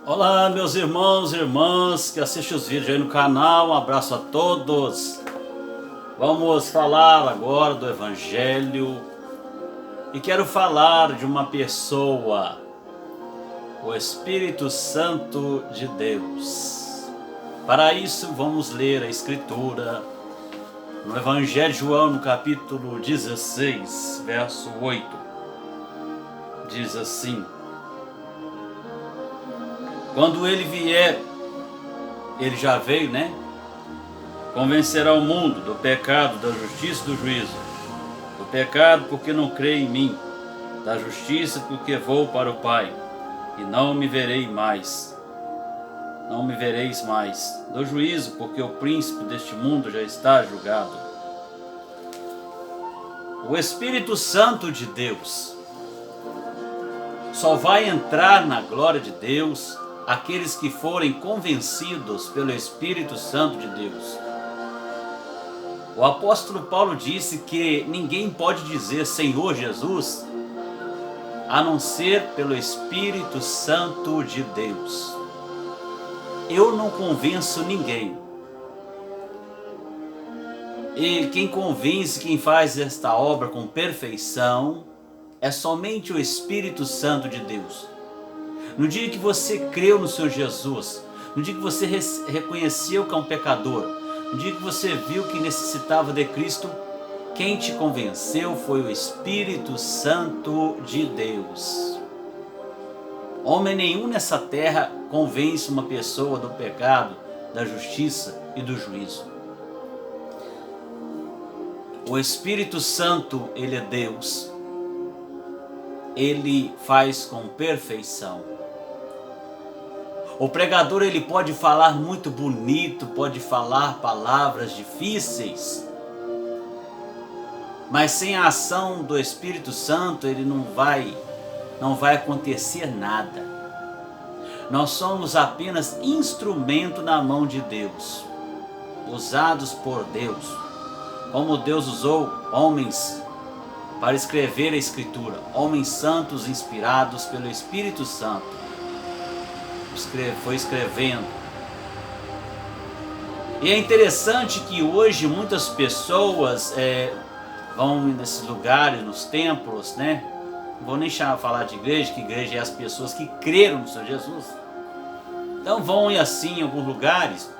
Olá, meus irmãos e irmãs que assistem os vídeos aí no canal, um abraço a todos. Vamos falar agora do Evangelho e quero falar de uma pessoa, o Espírito Santo de Deus. Para isso vamos ler a Escritura no Evangelho de João, no capítulo 16, verso 8. Diz assim: quando ele vier, ele já veio, né? Convencerá o mundo do pecado, da justiça e do juízo. Do pecado porque não crê em mim, da justiça porque vou para o Pai e não me verei mais. Não me vereis mais. Do juízo porque o príncipe deste mundo já está julgado. O Espírito Santo de Deus só vai entrar na glória de Deus aqueles que forem convencidos pelo Espírito Santo de Deus. O apóstolo Paulo disse que ninguém pode dizer Senhor Jesus a não ser pelo Espírito Santo de Deus. Eu não convenço ninguém. E quem convence, quem faz esta obra com perfeição, é somente o Espírito Santo de Deus. No dia que você creu no Senhor Jesus, no dia que você reconheceu que é um pecador, no dia que você viu que necessitava de Cristo, quem te convenceu foi o Espírito Santo de Deus. Homem nenhum nessa terra convence uma pessoa do pecado, da justiça e do juízo. O Espírito Santo, ele é Deus. Ele faz com perfeição. O pregador ele pode falar muito bonito, pode falar palavras difíceis, mas sem a ação do Espírito Santo ele não vai acontecer nada. Nós somos apenas instrumento na mão de Deus, usados por Deus, como Deus usou homens para escrever a Escritura, homens santos inspirados pelo Espírito Santo. Foi escrevendo. E é interessante que hoje muitas pessoas vão nesses lugares, nos templos, né? Não vou nem falar de igreja, que igreja é as pessoas que creram no Senhor Jesus. Então vão assim em alguns lugares,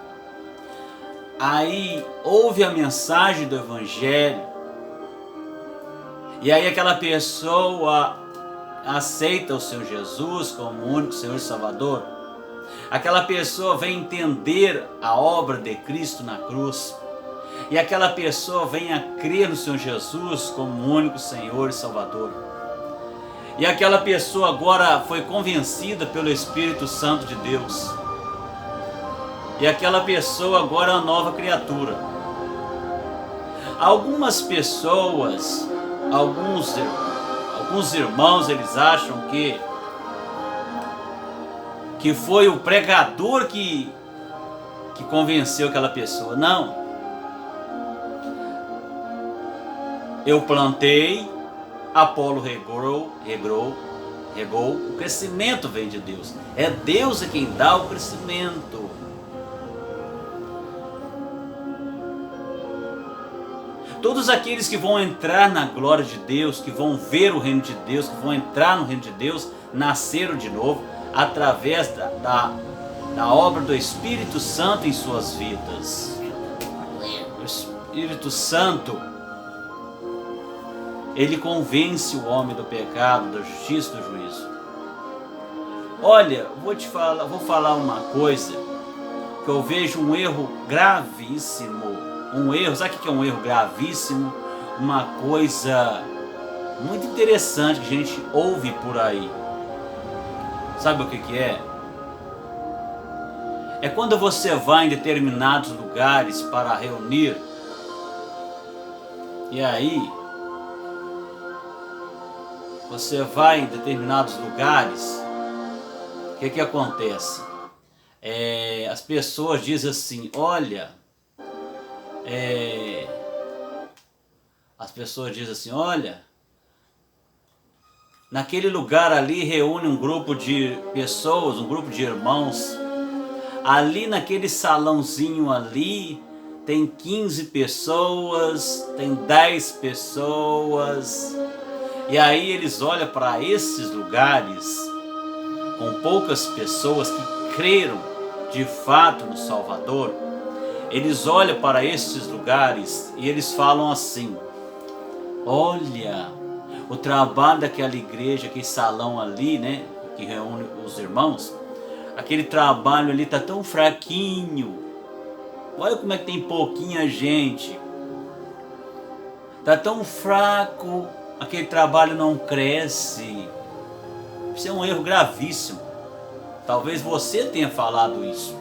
aí ouve a mensagem do Evangelho, e aí aquela pessoa aceita o Senhor Jesus como o único Senhor e Salvador. Aquela pessoa vem entender a obra de Cristo na cruz. E aquela pessoa vem a crer no Senhor Jesus como o único Senhor e Salvador. E aquela pessoa agora foi convencida pelo Espírito Santo de Deus. E aquela pessoa agora é uma nova criatura. Algumas pessoas, alguns irmãos, eles acham que foi o pregador que convenceu aquela pessoa. Não. Eu plantei, Apolo regou, o crescimento vem de Deus. É Deus quem dá o crescimento. Todos aqueles que vão entrar na glória de Deus, que vão ver o reino de Deus, que vão entrar no reino de Deus, nasceram de novo através da obra do Espírito Santo em suas vidas. O Espírito Santo, ele convence o homem do pecado, da justiça e do juízo. Olha, vou falar uma coisa que eu vejo um erro gravíssimo. Sabe o que é um erro gravíssimo? Uma coisa muito interessante que a gente ouve por aí. Sabe o que é? É quando você vai em determinados lugares para reunir, e aí você vai em determinados lugares, o que acontece? As pessoas dizem assim, olha, Naquele lugar ali reúne um grupo de pessoas, um grupo de irmãos. Ali naquele salãozinho ali tem 15 pessoas, tem 10 pessoas. E aí eles olham para esses lugares com poucas pessoas que creram de fato no Salvador. Eles olham para esses lugares e eles falam assim: olha, o trabalho daquela igreja, aquele salão ali, né, que reúne os irmãos, aquele trabalho ali está tão fraquinho. Olha como é que tem pouquinha gente. Está tão fraco, aquele trabalho não cresce. Isso é um erro gravíssimo. Talvez você tenha falado isso.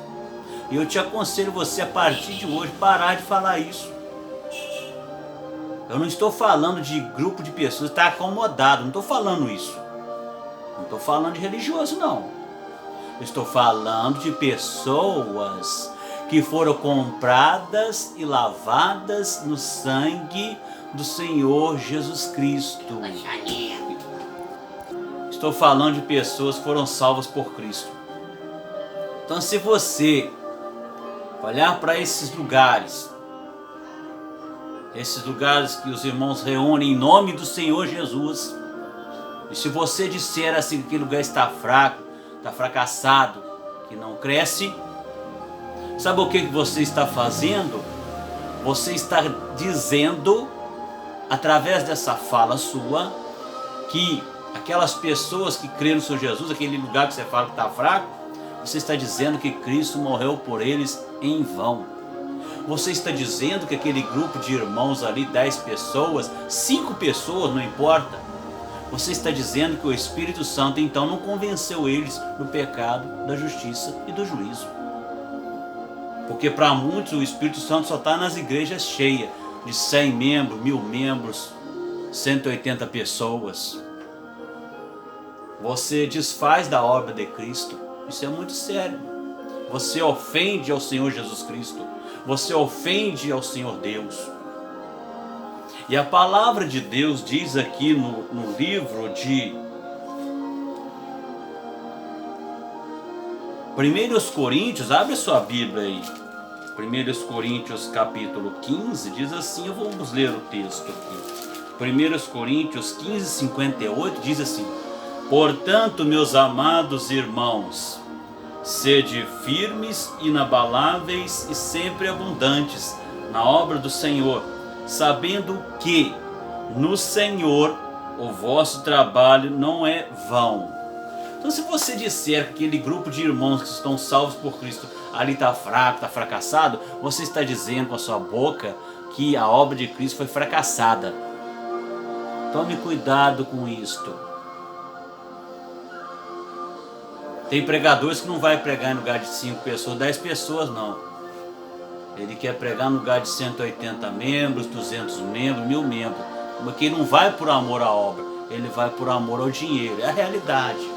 E eu te aconselho você a partir de hoje parar de falar isso. Eu não estou falando de grupo de pessoas que está acomodado, não estou falando isso. Não estou falando de religioso, não. Eu estou falando de pessoas que foram compradas e lavadas no sangue do Senhor Jesus Cristo. Estou falando de pessoas que foram salvas por Cristo. Então, se você olhar para esses lugares que os irmãos reúnem em nome do Senhor Jesus, e se você disser assim que aquele lugar está fraco, está fracassado, que não cresce, sabe o que você está fazendo? Você está dizendo, através dessa fala sua, que aquelas pessoas que creram no Senhor Jesus, aquele lugar que você fala que está fraco, você está dizendo que Cristo morreu por eles em vão. Você está dizendo que aquele grupo de irmãos ali, 10 pessoas, 5 pessoas, não importa. Você está dizendo que o Espírito Santo então não convenceu eles do pecado, da justiça e do juízo. Porque para muitos o Espírito Santo só está nas igrejas cheias, de 100 membros, 1000 membros, 180 pessoas. Você desfaz da obra de Cristo. Isso é muito sério. Você ofende ao Senhor Jesus Cristo. Você ofende ao Senhor Deus. E a palavra de Deus diz aqui no livro de 1 Coríntios, abre sua Bíblia aí. 1 Coríntios capítulo 15, diz assim, vamos ler o texto aqui. 1 Coríntios 15, 58 diz assim: portanto, meus amados irmãos, sede firmes, inabaláveis e sempre abundantes na obra do Senhor, sabendo que no Senhor o vosso trabalho não é vão. Então, se você disser que aquele grupo de irmãos que estão salvos por Cristo ali está fraco, está fracassado, você está dizendo com a sua boca que a obra de Cristo foi fracassada. Tome cuidado com isto. Tem pregadores que não vai pregar em lugar de 5 pessoas, 10 pessoas não. Ele quer pregar no lugar de 180 membros, 200 membros, 1000 membros. Porque ele não vai por amor à obra, ele vai por amor ao dinheiro. É a realidade.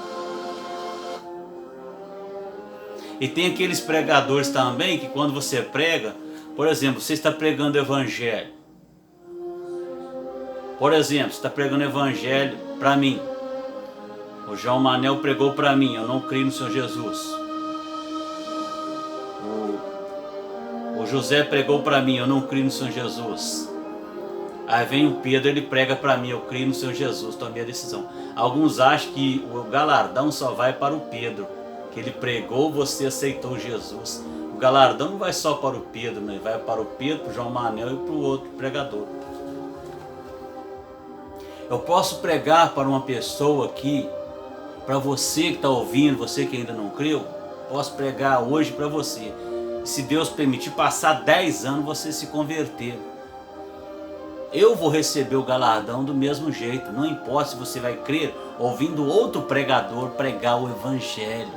E tem aqueles pregadores também que quando você prega, por exemplo, você está pregando o evangelho. Por exemplo, você está pregando o evangelho para mim. O João Manel pregou para mim, eu não creio no Senhor Jesus. O José pregou para mim, eu não creio no Senhor Jesus. Aí vem o Pedro, ele prega para mim, eu creio no Senhor Jesus, tomei a decisão. Alguns acham que o galardão só vai para o Pedro, que ele pregou, você aceitou Jesus. O galardão não vai só para o Pedro, né? Vai para o Pedro, para o João Manel e para o outro pregador. Eu posso pregar para uma pessoa aqui, para você que está ouvindo, você que ainda não creu, posso pregar hoje para você. Se Deus permitir passar 10 anos você se converter, eu vou receber o galardão do mesmo jeito. Não importa se você vai crer ouvindo outro pregador pregar o evangelho,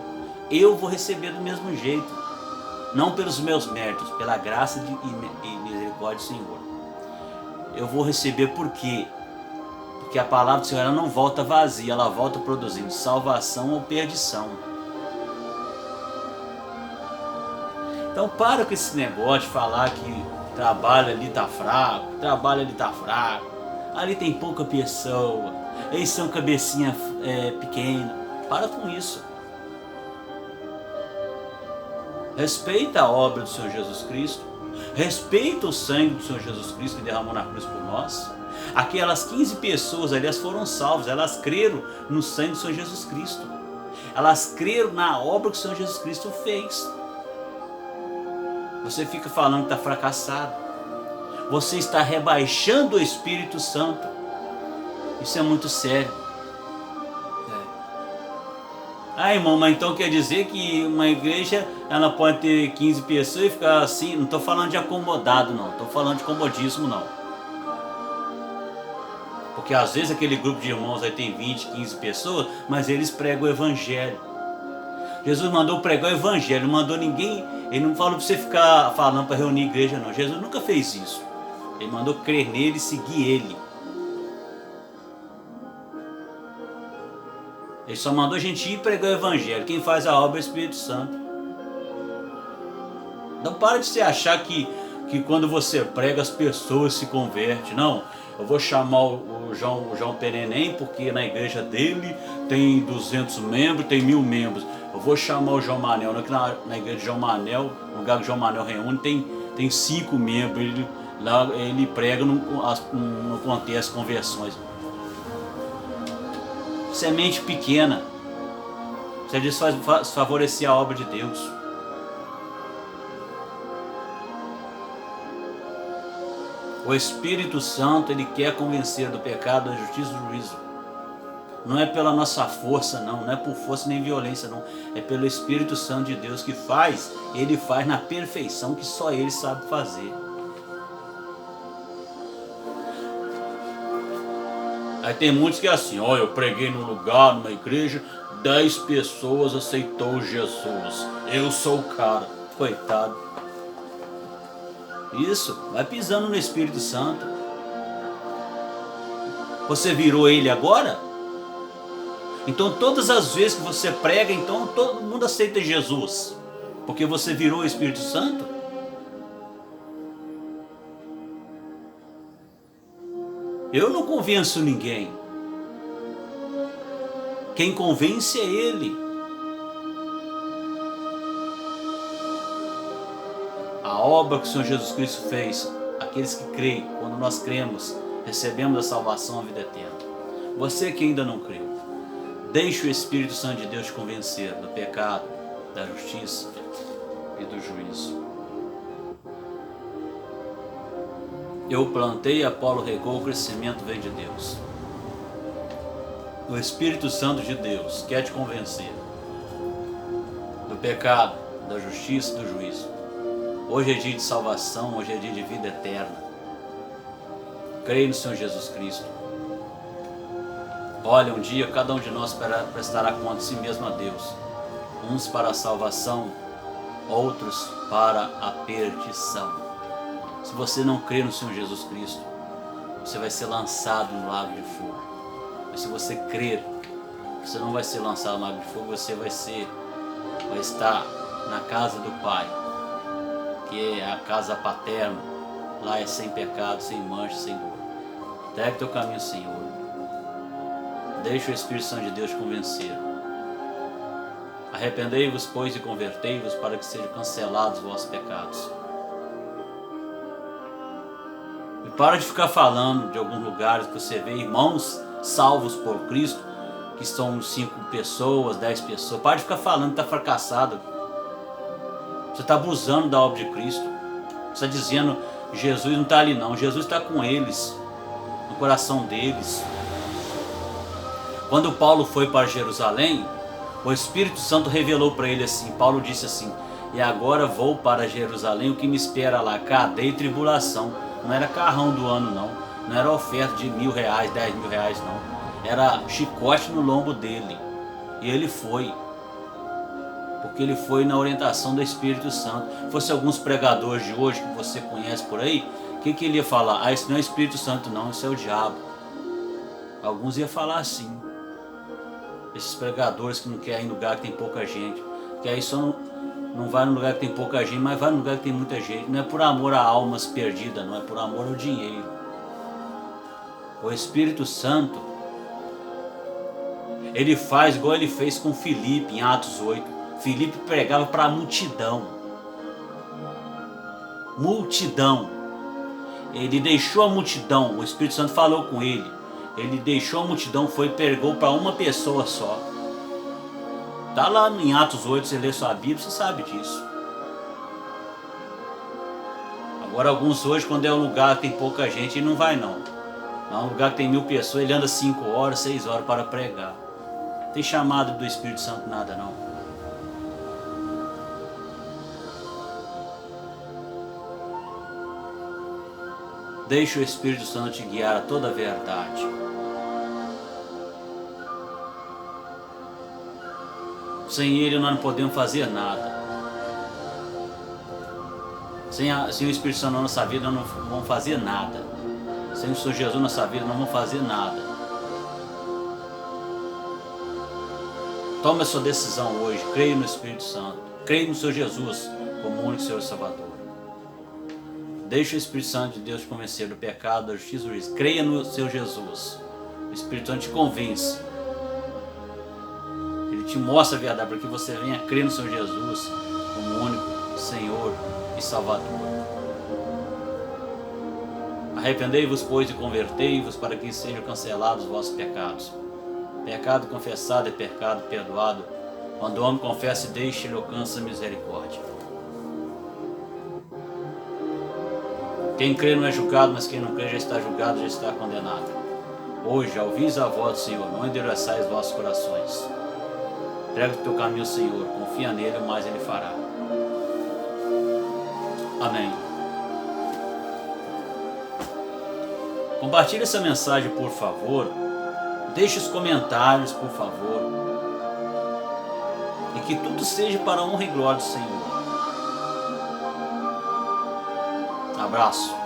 eu vou receber do mesmo jeito. Não pelos meus méritos, pela graça e misericórdia do Senhor. Eu vou receber por quê? Porque a palavra do Senhor ela não volta vazia, ela volta produzindo salvação ou perdição. Então para com esse negócio de falar que trabalho ali está fraco, trabalho ali está fraco, ali tem pouca pessoa, Eles são cabecinha pequena. Para com isso. Respeita a obra do Senhor Jesus Cristo. Respeita o sangue do Senhor Jesus Cristo que derramou na cruz por nós. Aquelas 15 pessoas, aliás, foram salvas. Elas creram no sangue do Senhor Jesus Cristo. Elas creram na obra que o Senhor Jesus Cristo fez. Você fica falando que está fracassado. Você está rebaixando o Espírito Santo. Isso é muito sério. Ah, irmão, mas então quer dizer que uma igreja ela pode ter 15 pessoas e ficar assim? Não estou falando de acomodado, não. Estou falando de comodismo, não. Porque às vezes aquele grupo de irmãos aí tem 20, 15 pessoas, mas eles pregam o Evangelho. Jesus mandou pregar o Evangelho, não mandou ninguém. Ele não falou para você ficar falando para reunir igreja, não. Jesus nunca fez isso. Ele mandou crer nele e seguir ele. Ele só mandou a gente ir pregar o Evangelho. Quem faz a obra é o Espírito Santo. Não para de se achar que quando você prega as pessoas se convertem. Não, eu vou chamar o João Perenem porque na igreja dele tem 200 membros, tem 1000 membros. Eu vou chamar o João Manel, na igreja de João Manel, no lugar que o João Manel reúne, tem 5 membros. Ele prega, não acontece conversões. Semente pequena. Você desfavorecer a obra de Deus. O Espírito Santo, ele quer convencer do pecado, da justiça e do juízo. Não é pela nossa força, não é por força nem violência, não. É pelo Espírito Santo de Deus que faz. Ele faz na perfeição que só ele sabe fazer. Aí tem muitos que é assim, eu preguei num lugar, numa igreja, 10 pessoas aceitou Jesus. Eu sou o cara. Coitado. Isso, vai pisando no Espírito Santo. Você virou ele agora? Então todas as vezes que você prega, então todo mundo aceita Jesus. Porque você virou o Espírito Santo? Eu não convenço ninguém. Quem convence é Ele. A obra que o Senhor Jesus Cristo fez, aqueles que creem, quando nós cremos, recebemos a salvação, a vida eterna. Você que ainda não creu, deixe o Espírito Santo de Deus te convencer do pecado, da justiça e do juízo. Eu plantei, Apolo regou, o crescimento vem de Deus. O Espírito Santo de Deus quer te convencer do pecado, da justiça e do juízo. Hoje é dia de salvação, hoje é dia de vida eterna. Creia no Senhor Jesus Cristo. Olha, um dia cada um de nós prestará conta de si mesmo a Deus. Uns para a salvação, outros para a perdição. Se você não crer no Senhor Jesus Cristo, você vai ser lançado no lago de fogo. Mas se você crer, você não vai ser lançado no lago de fogo, você vai estar na casa do Pai, que é a casa paterna. Lá é sem pecado, sem mancha, sem dor. Segue teu caminho, Senhor. Deixa o Espírito Santo de Deus te convencer. Arrependei-vos, pois, e convertei-vos, para que sejam cancelados os vossos pecados. E para de ficar falando de alguns lugares que você vê irmãos salvos por Cristo, que são 5 pessoas, 10 pessoas. Para de ficar falando que está fracassado. Você está abusando da obra de Cristo. Você está dizendo que Jesus não está ali não. Jesus está com eles, no coração deles. Quando Paulo foi para Jerusalém, o Espírito Santo revelou para ele assim, Paulo disse assim, e agora vou para Jerusalém, o que me espera lá? Cadeia e tribulação. Não era carrão do ano não, não era oferta de R$1.000, R$10.000 não, era chicote no lombo dele. E ele foi, porque ele foi na orientação do Espírito Santo. Se fosse alguns pregadores de hoje que você conhece por aí, o que ele ia falar? Ah, isso não é Espírito Santo não, isso é o diabo. Alguns iam falar assim. Esses pregadores que não querem ir em lugar que tem pouca gente, que aí só não vai no lugar que tem pouca gente, mas vai no lugar que tem muita gente. Não é por amor a almas perdidas, não é por amor ao dinheiro. O Espírito Santo, Ele faz igual ele fez com Filipe em Atos 8. Filipe pregava para a multidão. Multidão. Ele deixou a multidão, o Espírito Santo falou com ele. Ele deixou a multidão, foi e pregou para uma pessoa só. Está lá em Atos 8, você lê sua Bíblia, você sabe disso. Agora alguns hoje, quando é um lugar que tem pouca gente, ele não vai não. É um lugar que tem 1000 pessoas, ele anda 5 horas, 6 horas para pregar. Não tem chamado do Espírito Santo nada não. Deixa o Espírito Santo te guiar a toda a verdade. Sem Ele nós não podemos fazer nada. Sem o Espírito Santo na nossa vida nós não vamos fazer nada. Sem o Senhor Jesus na nossa vida nós não vamos fazer nada. Tome a sua decisão hoje. Creia no Espírito Santo. Creia no Senhor Jesus como o único Senhor e Salvador. Deixe o Espírito Santo de Deus te convencer do pecado, da justiça e do juízo. Creia no Senhor Jesus. O Espírito Santo te convence. Ele te mostra a verdade para que você venha crer no Senhor Jesus como o único Senhor e Salvador. Arrependei-vos, pois, e convertei-vos para que sejam cancelados os vossos pecados. Pecado confessado é pecado perdoado. Quando o homem confessa e deixa, ele alcança a misericórdia. Quem crê não é julgado, mas quem não crê já está julgado, já está condenado. Hoje, ouvis a voz do Senhor, não endureçais os vossos corações. Entrega o teu caminho ao Senhor, confia nele, o mais ele fará. Amém. Compartilhe essa mensagem, por favor. Deixe os comentários, por favor. E que tudo seja para a honra e glória do Senhor. Abraço.